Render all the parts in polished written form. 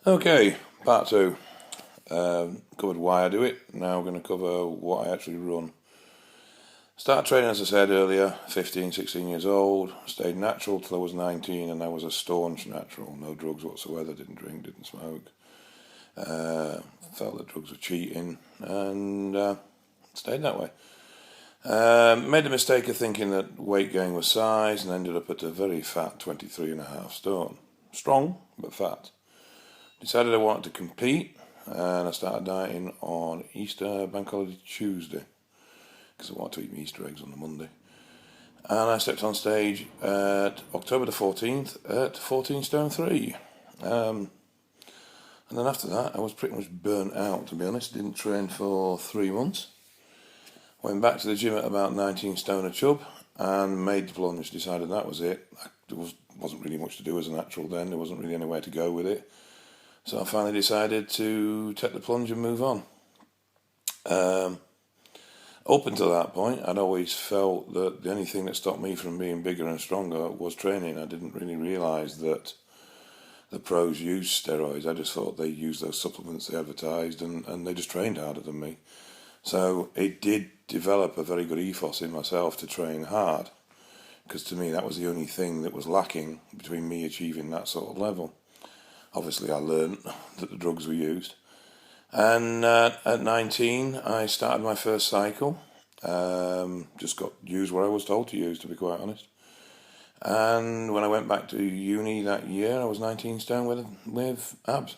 Okay, part two. Covered why I do it. Now we're going to cover what I actually run. Started training, as I said earlier, 15, 16 years old. Stayed natural till I was 19, and I was a staunch natural. No drugs whatsoever. Didn't drink, didn't smoke. Felt that drugs were cheating, and stayed that way. Made the mistake of thinking that weight gain was size, and ended up at a very fat 23.5 stone. Strong, but fat. Decided I wanted to compete, and I started dieting on Easter Bank Holiday Tuesday because I wanted to eat my Easter eggs on the Monday. And I stepped on stage at October the 14th at 14 stone 3. And then after that, I was pretty much burnt out, to be honest. Didn't train for 3 months. Went back to the gym at about 19 stone a chub and made the plunge. Decided that was it. There wasn't really much to do as a natural then. There wasn't really anywhere to go with it. So I finally decided to take the plunge and move on. Up until that point, I'd always felt that the only thing that stopped me from being bigger and stronger was training. I didn't really realise that the pros used steroids. I just thought they used those supplements they advertised, and they just trained harder than me. So it did develop a very good ethos in myself to train hard, because to me that was the only thing that was lacking between me achieving that sort of level. Obviously, I learned that the drugs were used. And at 19, I started my first cycle. Just got used what I was told to use, to be quite honest. And when I went back to uni that year, I was 19 stone with abs.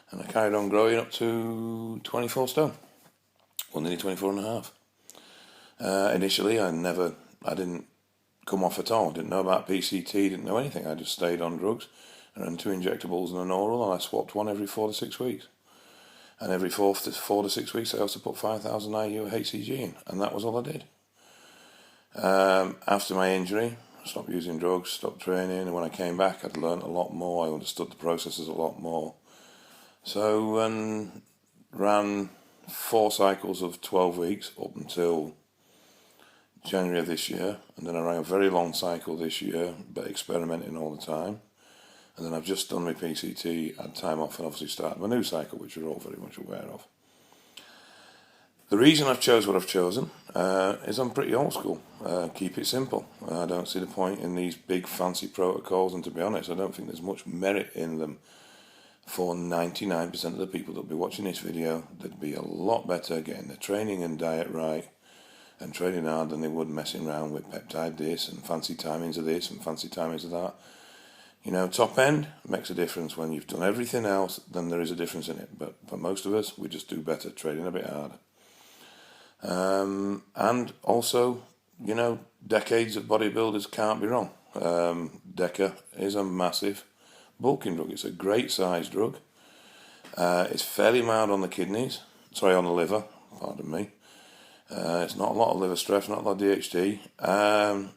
And I carried on growing up to 24 stone. Well, nearly 24 and a half. Initially, I didn't come off at all. Didn't know about PCT, didn't know anything. I just stayed on drugs. I ran 2 injectables and an oral, and I swapped one every 4 to 6 weeks. And every 4 to 6 weeks, I also put 5,000 IU HCG in, and that was all I did. After my injury, I stopped using drugs, stopped training, and when I came back, I'd learnt a lot more. I understood the processes a lot more. So, ran 4 cycles of 12 weeks up until January of this year, and then I ran a very long cycle this year, but experimenting all the time. And then I've just done my PCT, had time off, and obviously started my new cycle, which you're all very much aware of. The reason I've chose what I've chosen is I'm pretty old school. Keep it simple. I don't see the point in these big fancy protocols, and to be honest, I don't think there's much merit in them. For 99% of the people that will be watching this video, they'd be a lot better getting their training and diet right and training hard than they would messing around with peptide this and fancy timings of this and fancy timings of that. You know, top end makes a difference. When you've done everything else, then there is a difference in it. But for most of us, we just do better training a bit harder. And also, you know, decades of bodybuilders can't be wrong. Deca is a massive bulking drug. It's a great size drug. It's fairly mild on the kidneys. Sorry, on the liver. Pardon me. It's not a lot of liver stress, not a lot of DHT.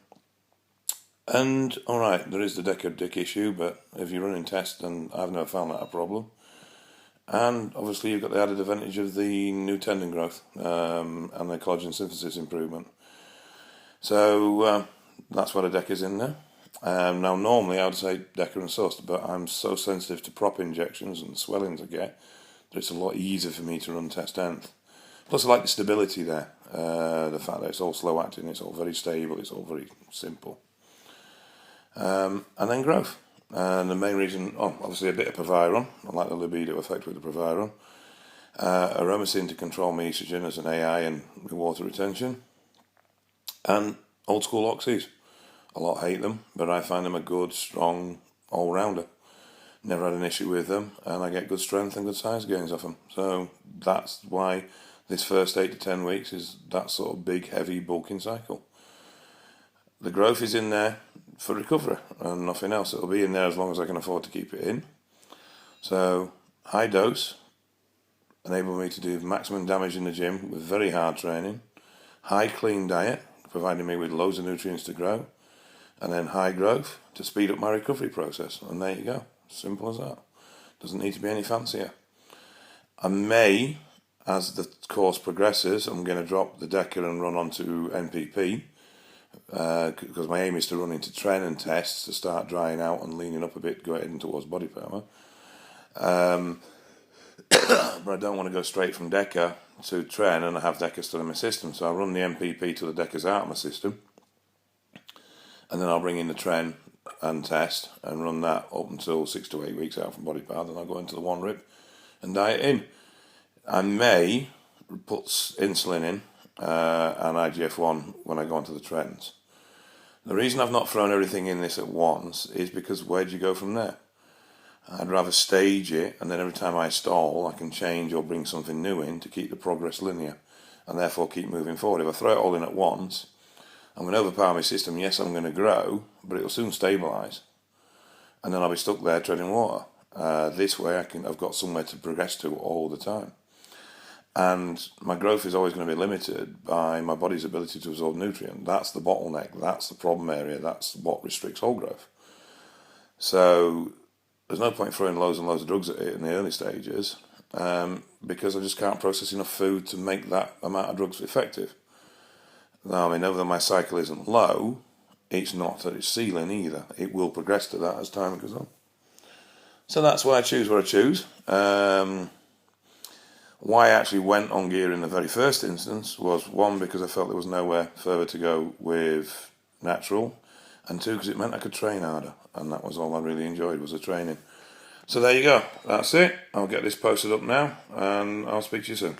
And, alright, there is the Deca dick issue, but if you're running tests, then I've never found that a problem. And obviously you've got the added advantage of the new tendon growth and the collagen synthesis improvement. So that's why the Deca's in there. Now normally I would say Deca and Sus, but I'm so sensitive to prop injections and the swellings I get that it's a lot easier for me to run test length. Plus I like the stability there, the fact that it's all slow acting, it's all very stable, it's all very simple. And then growth. And the main reason, obviously a bit of Proviron. I like the libido effect with the Proviron. Aromacin to control my estrogen as an AI and my water retention. And old school oxys. A lot hate them, but I find them a good, strong all-rounder. Never had an issue with them, and I get good strength and good size gains off them. So that's why this first 8 to 10 weeks is that sort of big, heavy bulking cycle. The growth is in there for recovery and nothing else. It'll be in there as long as I can afford to keep it in. So high dose enable me to do maximum damage in the gym with very hard training. High clean diet, providing me with loads of nutrients to grow. And then high growth to speed up my recovery process. And there you go. Simple as that. Doesn't need to be any fancier. I may, as the course progresses, I'm going to drop the Deca and run on to NPP. Because my aim is to run into tren and tests to start drying out and leaning up a bit, go heading towards body power. But I don't want to go straight from DECA to tren and I have DECA still in my system. So I run the MPP till the DECA's out of my system, and then I'll bring in the tren and test and run that up until 6 to 8 weeks out from body power. Then I'll go into the one rip and diet in. I may put insulin in and IGF-1 when I go onto the trends. The reason I've not thrown everything in this at once is because where do you go from there? I'd rather stage it, and then every time I stall, I can change or bring something new in to keep the progress linear, and therefore keep moving forward. If I throw it all in at once, I'm going to overpower my system. Yes, I'm going to grow, but it'll soon stabilise, and then I'll be stuck there treading water. This way, I've got somewhere to progress to all the time. And my growth is always going to be limited by my body's ability to absorb nutrient. That's the bottleneck. That's the problem area. That's what restricts whole growth. So there's no point throwing loads and loads of drugs at it in the early stages because I just can't process enough food to make that amount of drugs effective. Now, I mean, even though my cycle isn't low, it's not at its ceiling either. It will progress to that as time goes on. So that's why I choose what I choose. Why I actually went on gear in the very first instance was, one, because I felt there was nowhere further to go with natural, and two, because it meant I could train harder, and that was all I really enjoyed, was the training. So there you go, that's it. I'll get this posted up now, and I'll speak to you soon.